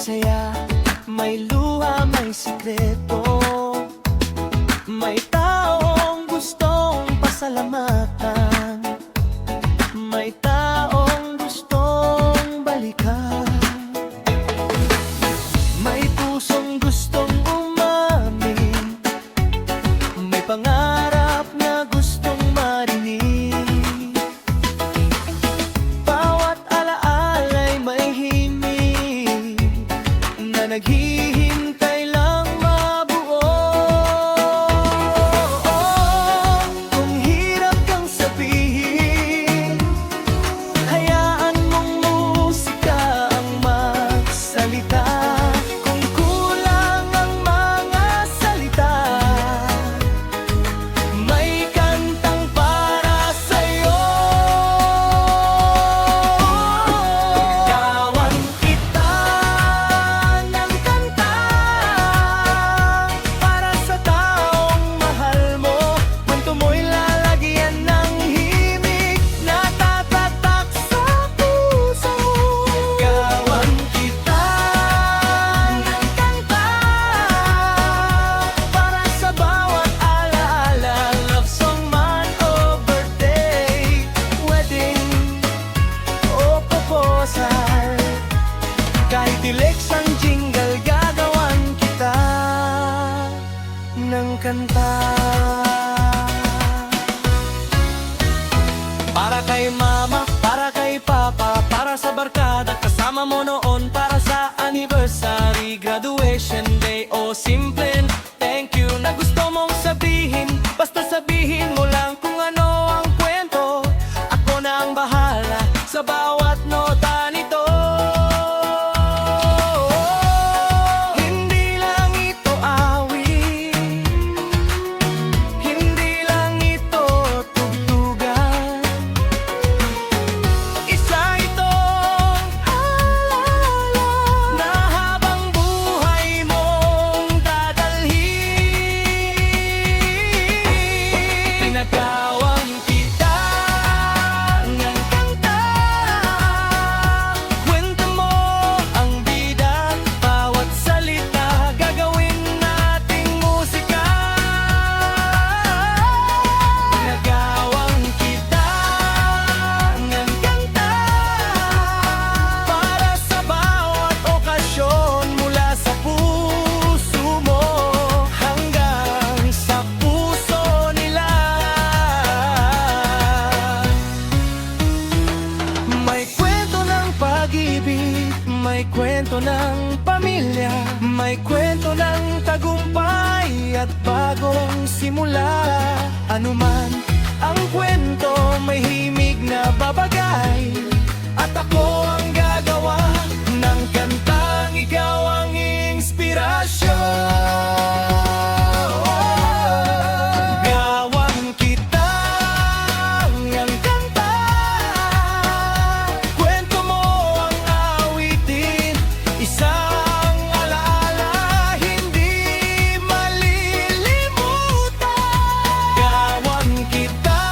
saya, may luha, may sikreto. May taong gustong pasalamatan, may taong gustong balikan, may pusong gustong umamin, may pangarap na gustong marinig. Bawat alaala'y may himig na naghihintay lang mabuo. Kung hirap kang sabihin, hayaan mong musika ang magsalita. Kung kulang ang mga salita, may kantang para sa'yo. Gawan kita ng kanta para sa taong mahal mo. Kwento mo'y lalagyan ng himig na tatatak sa puso mo. Gawan kita ng kanta para sa bawat alaala, love song man o birthday, wedding o proposal. Kahit tilex ang jingle, gagawan kita ng kanta. Para kay mama, para kay papa, para sa barkada kasama mo noon, para sa anniversary, graduation day o simpleng thank you na gusto mong sabihin. Basta sabihin mo lang kung ano ang kwento, ako na ang bahala sa bawat nota nito. Hindi lang ito awit, hindi lang ito tugtugan, isa itong alaala na habang buhay mong dadalhin. Pinagawan kita ng kanta, kwento mo ang bida, bawat salita gagawin nating musika. Pinagawan kita ng kanta para sa bawat okasyon, mula sa puso mo hanggang sa puso nila. May kwento ng pag-ibig, may kwento ng pamilya, may kwento ng tagumpay at bagong simula. Anuman ang kwento, may himig na babagay, at ako ang gagawa ng kantang ikaw ang inspirasyon. Gawan kita ng kanta, kwento mo ang awitin, isang alaala hindi malilimutan. Gawan kita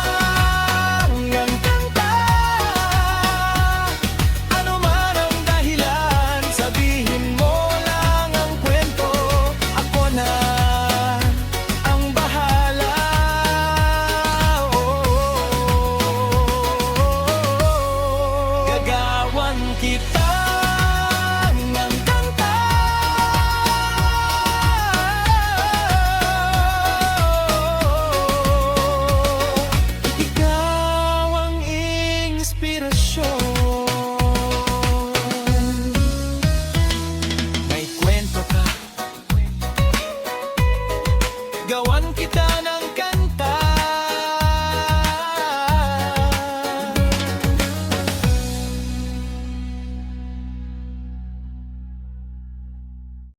ng kanta, ano man ang dahilan, sabihin mo lang ang kwento, ako na ang bahala. Gagawan kita ng kanta, ikaw ang inspirasyon. May kwento ka, gawan kita ng